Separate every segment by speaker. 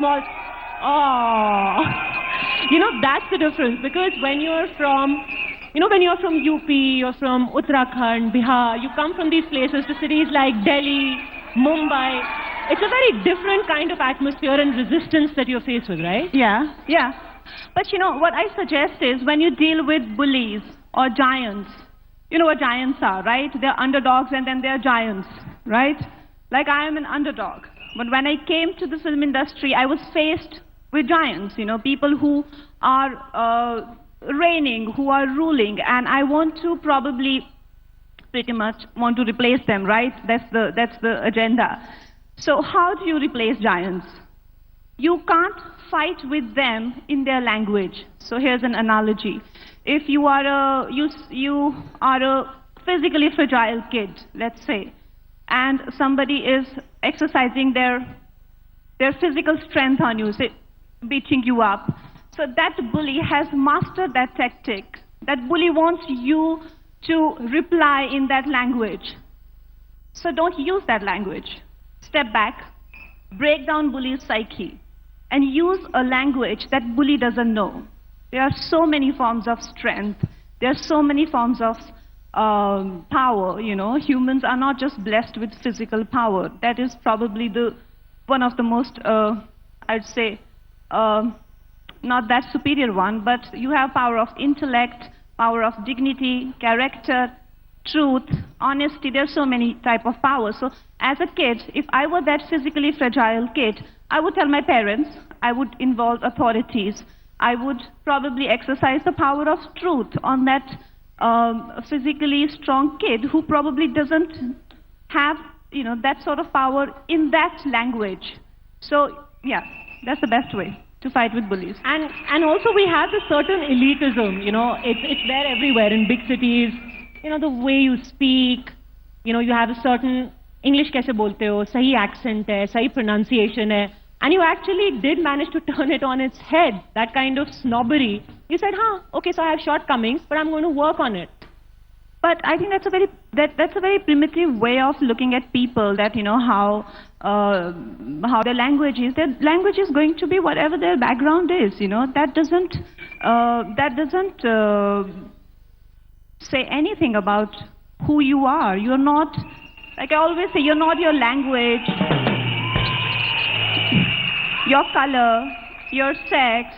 Speaker 1: small. Oh, that's the difference. Because when you're from, when you're from UP, you're from Uttarakhand, Bihar, you come from these places to cities like Delhi, Mumbai. It's a very different kind of atmosphere and resistance that you're faced with, right?
Speaker 2: Yeah, yeah. But what I suggest is when you deal with bullies or giants, you know what giants are, right? They're underdogs and then they're giants, right? Like I am an underdog. But when I came to the film industry, I was faced with giants, people who are reigning, who are ruling, and I want to probably pretty much want to replace them, right? That's the agenda. So how do you replace giants? You can't fight with them in their language. So here's an analogy. If you are a physically fragile kid, let's say, and somebody is exercising their physical strength on you, say, beating you up. So that bully has mastered that tactic. That bully wants you to reply in that language. So don't use that language. Step back, break down bully's psyche, and use a language that bully doesn't know. There are so many forms of strength. There are so many forms of power, Humans are not just blessed with physical power. That is probably one of the most, I'd say, not that superior one, but you have power of intellect, power of dignity, character, truth, honesty. There's so many type of powers. So as a kid, if I were that physically fragile kid, I would tell my parents, I would involve authorities, I would probably exercise the power of truth on that physically strong kid who probably doesn't have, that sort of power in that language. So, yeah, that's the best way to fight with bullies.
Speaker 1: And also we have a certain elitism, it's there everywhere in big cities. The way you speak, you have a certain English kaise bolte ho, sahi accent hai, sahi pronunciation hai. And you actually did manage to turn it on its head, that kind of snobbery. You said, okay, so I have shortcomings, but I'm going to work on it.
Speaker 2: But I think that's a very primitive way of looking at people. That how their language is. Their language is going to be whatever their background is. That doesn't say anything about who you are. You're not, like I always say, you're not your language, your color, your sex,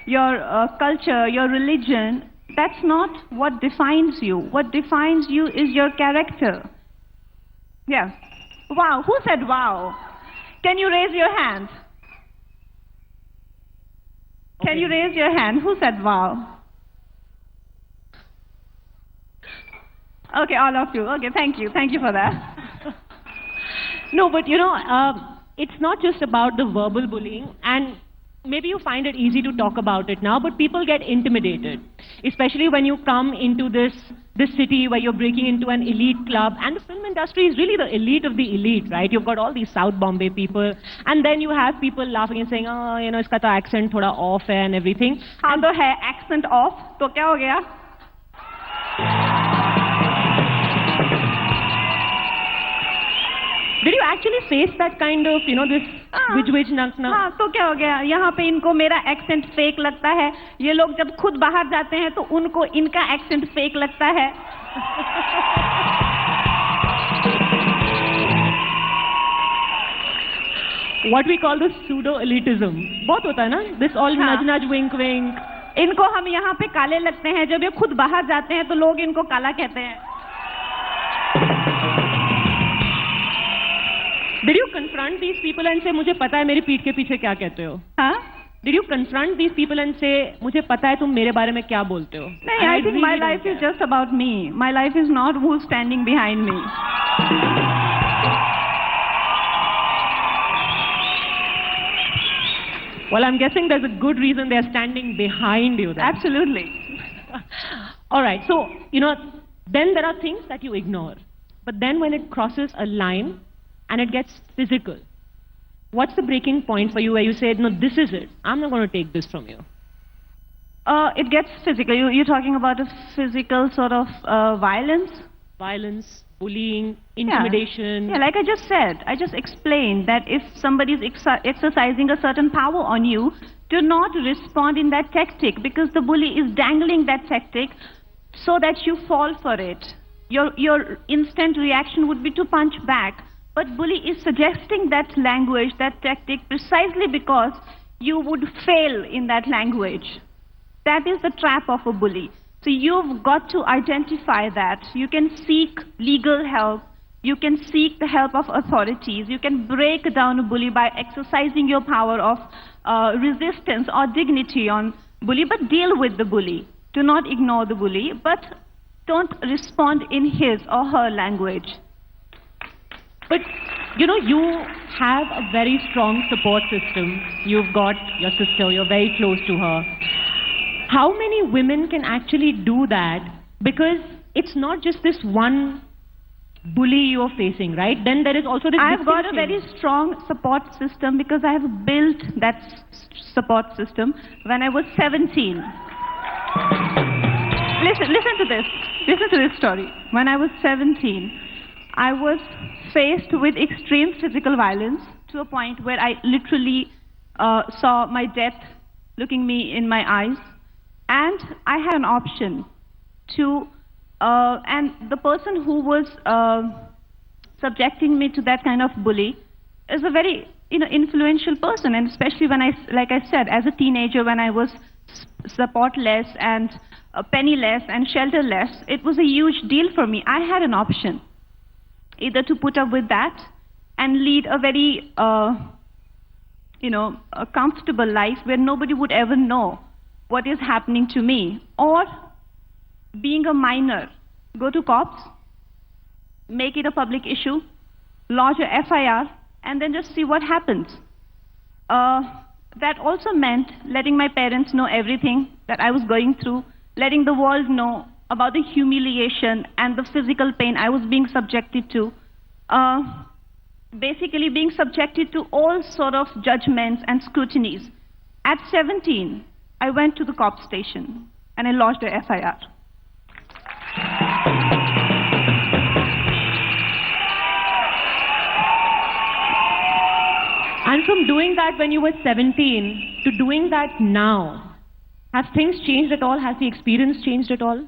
Speaker 2: your culture, your religion. That's not what defines you. What defines you is your character. Yeah. Wow. Who said wow? Can you raise your hand? Okay. Can you raise your hand? Who said wow? Okay, all of you. Okay, thank you. Thank you for that.
Speaker 1: No, but it's not just about the verbal bullying, and maybe you find it easy to talk about it now, but people get intimidated, especially when you come into this city where you're breaking into an elite club, and the film industry is really the elite of the elite, right? You've got all these South Bombay people, and then you have people laughing and saying, iska to accent thoda off hai and everything.
Speaker 2: हाँ तो है, accent off, तो क्या हो गया?
Speaker 1: Did you actually face that kind of, this which nak?
Speaker 2: हाँ, तो क्या हो गया? यहाँ पे इनको मेरा एक्सेंट फेक लगता है. ये लोग जब खुद बाहर जाते हैं तो उनको इनका एक्सेंट फेक लगता है.
Speaker 1: What we call the pseudo-elitism. बहुत होता है ना? This all nudge, wink, wink.
Speaker 2: इनको हम यहाँ पे काले लगते हैं. जब ये खुद बाहर जाते हैं तो लोग इनको काला कहते हैं.
Speaker 1: Did you confront these people and say, मुझे पता है मेरी पीठ के पीछे क्या कहते हो?
Speaker 2: हाँ?
Speaker 1: Did you confront these people and say, मुझे पता है तुम मेरे बारे में क्या बोलते हो?
Speaker 2: नहीं, I think my life is just about me. My life is not who's standing behind me.
Speaker 1: Well, I'm guessing there's a good reason they're standing behind you then.
Speaker 2: Absolutely.
Speaker 1: All right, so, then there are things that you ignore. But then when it crosses a line, and it gets physical, what's the breaking point for you where you say, no, this is it. I'm not going to take this from you.
Speaker 2: It gets physical. You're talking about a physical sort of violence?
Speaker 1: violence, bullying, intimidation.
Speaker 2: Yeah, like I just said, I just explained that if somebody is exercising a certain power on you, do not respond in that tactic because the bully is dangling that tactic so that you fall for it. Your instant reaction would be to punch back, but bully is suggesting that language, that tactic, precisely because you would fail in that language. That is the trap of a bully. So you've got to identify that. You can seek legal help. You can seek the help of authorities. You can break down a bully by exercising your power of resistance or dignity on bully, but deal with the bully. Do not ignore the bully, but don't respond in his or her language.
Speaker 1: But, you know, you have a very strong support system. You've got your sister, you're very close to her. How many women can actually do that? Because it's not just this one bully you're facing, right? Then there is also this
Speaker 2: I've got a
Speaker 1: victim
Speaker 2: very
Speaker 1: shaming.
Speaker 2: strong support system because I have built that support system when I was 17. Listen to this. Listen to this story. When I was 17, I was faced with extreme physical violence to a point where I literally saw my death looking me in my eyes. And I had an option to, and the person who was subjecting me to that kind of bully is a very, influential person. And especially when like I said, as a teenager, when I was supportless and penniless and shelterless, it was a huge deal for me. I had an option, either to put up with that and lead a very, a comfortable life where nobody would ever know what is happening to me, or being a minor, go to cops, make it a public issue, lodge a FIR, and then just see what happens. That also meant letting my parents know everything that I was going through, letting the world know about the humiliation and the physical pain I was being subjected to, basically being subjected to all sort of judgments and scrutinies. At 17, I went to the cop station and I lodged a FIR.
Speaker 1: And from doing that when you were 17 to doing that now, have things changed at all? Has the experience changed at all?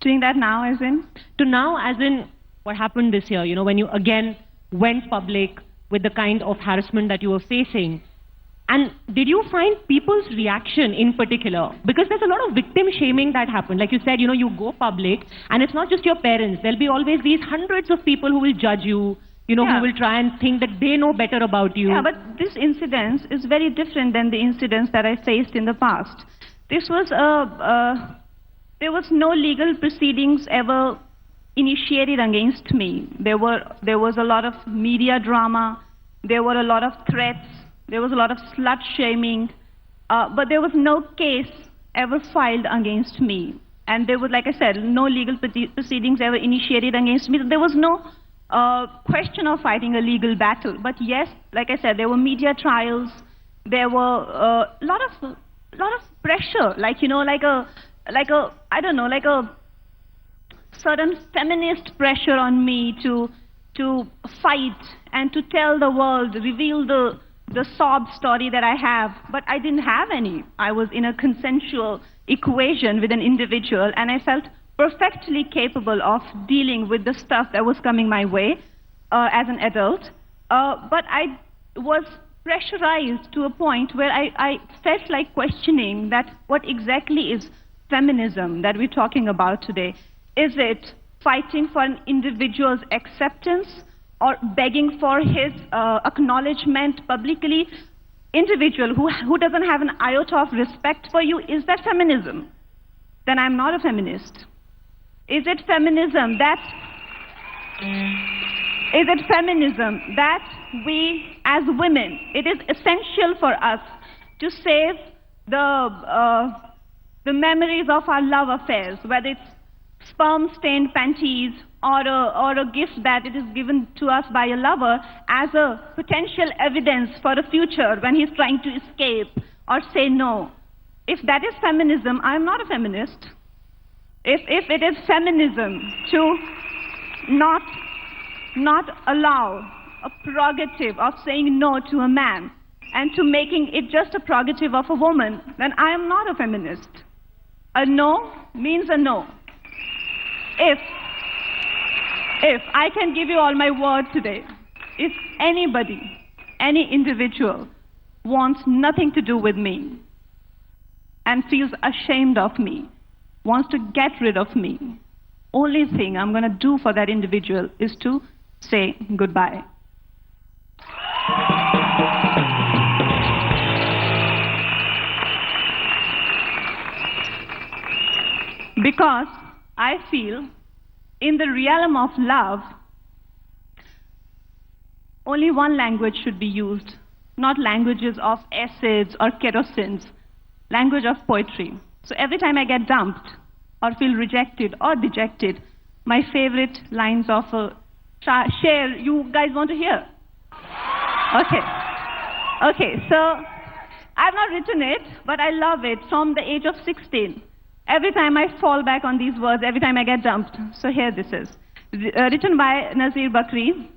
Speaker 2: Doing that now, as in?
Speaker 1: To now, as in what happened this year, when you again went public with the kind of harassment that you were facing. And did you find people's reaction in particular? Because there's a lot of victim shaming that happened. Like you said, you go public, and it's not just your parents. There'll be always these hundreds of people who will judge you, who will try and think that they know better about you.
Speaker 2: Yeah, but this incident is very different than the incidents that I faced in the past. This was there was no legal proceedings ever initiated against me. There was a lot of media drama. There were a lot of threats. There was a lot of slut shaming, but there was no case ever filed against me. And there was, like I said, no legal proceedings ever initiated against me. There was no question of fighting a legal battle. But yes, like I said, there were media trials. There were a lot of pressure, like a certain feminist pressure on me to fight and to tell the world, reveal the sob story that I have, but I didn't have any. I was in a consensual equation with an individual, and I felt perfectly capable of dealing with the stuff that was coming my way as an adult. But I was pressurized to a point where I felt like questioning that what exactly is feminism that we're talking about today. Is it fighting for an individual's acceptance, or begging for his acknowledgement publicly? Individual who doesn't have an iota of respect for you, is that feminism? Then I'm not a feminist. Is it feminism that we as women, it is essential for us to save the memories of our love affairs, whether it's sperm-stained panties or a gift that it is given to us by a lover as a potential evidence for the future when he's trying to escape or say no. If that is feminism, I'm not a feminist. if it is feminism to not allow a prerogative of saying no to a man and to making it just a prerogative of a woman, then I am not a feminist. A no means a no. If I can give you all my word today, if anybody, any individual wants nothing to do with me and feels ashamed of me, wants to get rid of me, only thing I'm going to do for that individual is to say goodbye. Because I feel in the realm of love, only one language should be used, not languages of acids or kerosene, language of poetry. So every time I get dumped or feel rejected or dejected, my favorite lines of Sher, you guys want to hear? Okay, so I've not written it, but I love it from the age of 16. Every time I fall back on these words, every time I get dumped. So here this is, written by Nazir Bakri.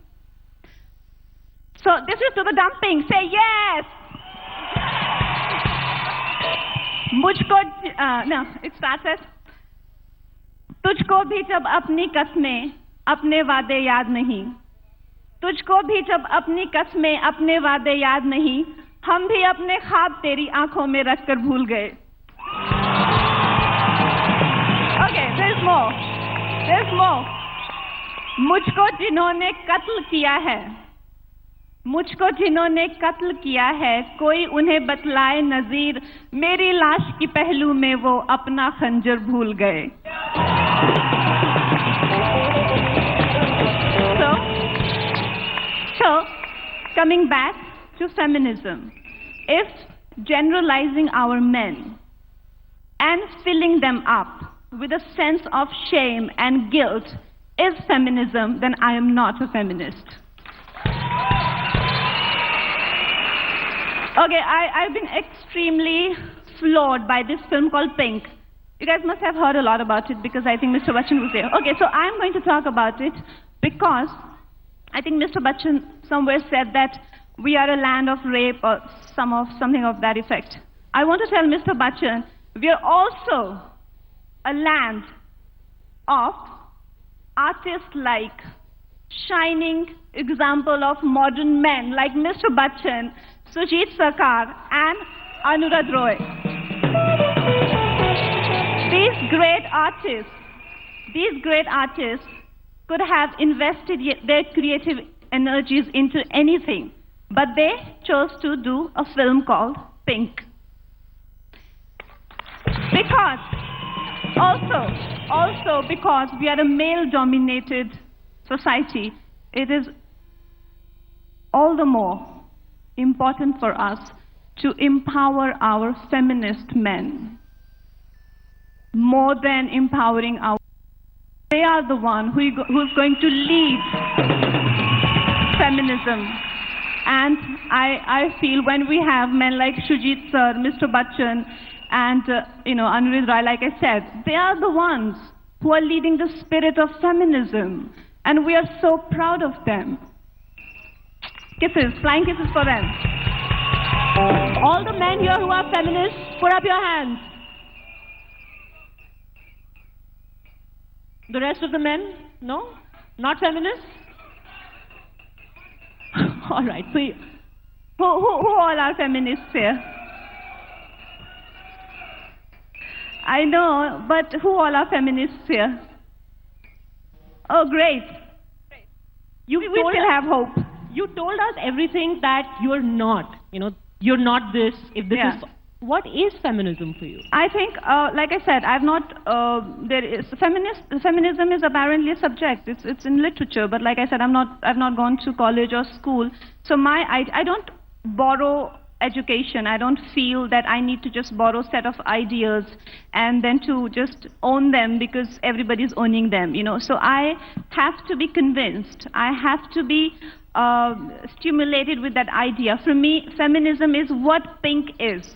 Speaker 2: So this is to the dumping. Say yes! No, it starts as, तुझको भी जब अपनी कस्में अपने वादे याद नहीं, तुझको भी जब अपनी कस्में अपने वादे याद नहीं, हम भी अपने ख्वाब तेरी आंखों में रखकर भूल गए. Okay, there's more. मुझको जिन्होंने कत्ल किया है, मुझको जिन्होंने कत्ल किया है, कोई उन्हें बतलाए नजीर, मेरी लाश की पहलू में वो अपना खंजर भूल गए. So, coming back to feminism, if generalizing our men and filling them up with a sense of shame and guilt is feminism, then I am not a feminist. Okay, I've been extremely floored by this film called Pink. You guys must have heard a lot about it because I think Mr. Bachchan was there. Okay, so I'm going to talk about it because I think Mr. Bachchan somewhere said that we are a land of rape or something of that effect. I want to tell Mr. Bachchan, we are also a land of artists like shining example of modern men like Mr. Bachchan, Sujit Sarkar and Anurag Roy. These great artists could have invested their creative energies into anything, but they chose to do a film called Pink. Because also because we are a male-dominated society, it is all the more important for us to empower our feminist men more than empowering our. They are the one who's going to lead feminism. And I feel when we have men like Shujit sir, Mr. Bachchan, and Anurag Roy, like I said, they are the ones who are leading the spirit of feminism, and we are so proud of them. Kisses, flying kisses for them.
Speaker 1: All the men here who are feminists, put up your hands. The rest of the men? No? Not feminists? All right, so
Speaker 2: who all are feminists here? I know, but who all are feminists here? Oh, great. We still have hope.
Speaker 1: You told us everything that you're not. You're not this. If this is, what is feminism for you?
Speaker 2: I think, like I said, I've not. Feminism is apparently a subject. It's in literature, but like I said, I've not gone to college or school. So I don't borrow education. I don't feel that I need to just borrow a set of ideas and then to just own them because everybody's owning them. So I have to be convinced. I have to be stimulated with that idea. For me, feminism is what Pink is.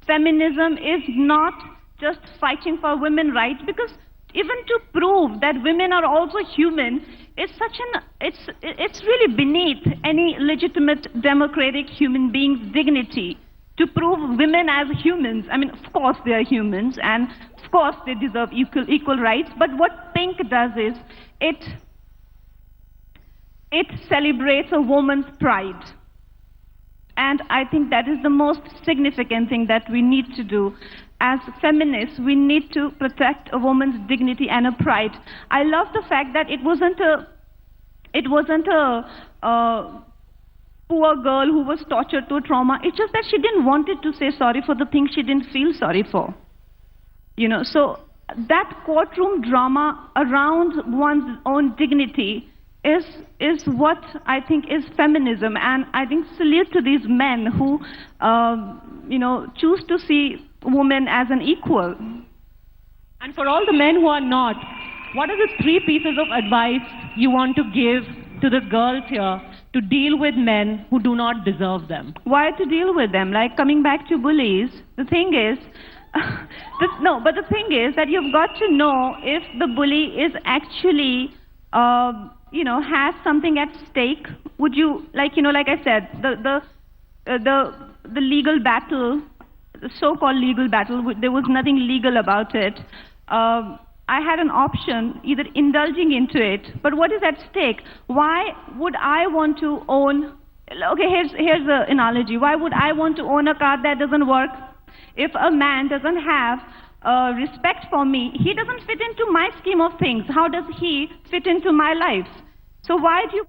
Speaker 2: Feminism is not just fighting for women's rights, because even to prove that women are also human is such an, it's really beneath any legitimate democratic human being's dignity to prove women as humans. I mean, of course they are humans, and of course they deserve equal rights, but what Pink does is, it celebrates a woman's pride. And I think that is the most significant thing that we need to do. As feminists, we need to protect a woman's dignity and her pride. I love the fact that it wasn't a poor girl who was tortured to trauma. It's just that she didn't want it to say sorry for the things she didn't feel sorry for. You know, so that courtroom drama around one's own dignity is what I think is feminism. And I think salute to these men who, you know, choose to see women as an equal.
Speaker 1: And for all the men who are not, what are the 3 pieces of advice you want to give to the girls here to deal with men who do not deserve them?
Speaker 2: Why to deal with them? Like, coming back to bullies, the thing is, but the thing is that you've got to know if the bully is actually, you know, has something at stake. Would you, like, you know, like I said, the legal battle, the so-called legal battle, there was nothing legal about it. I had an option, either indulging into it, but what is at stake? Why would I want to own, okay, here's the analogy. Why would I want to own a car that doesn't work? If a man doesn't have respect for me, he doesn't fit into my scheme of things. How does he fit into my life? So why do you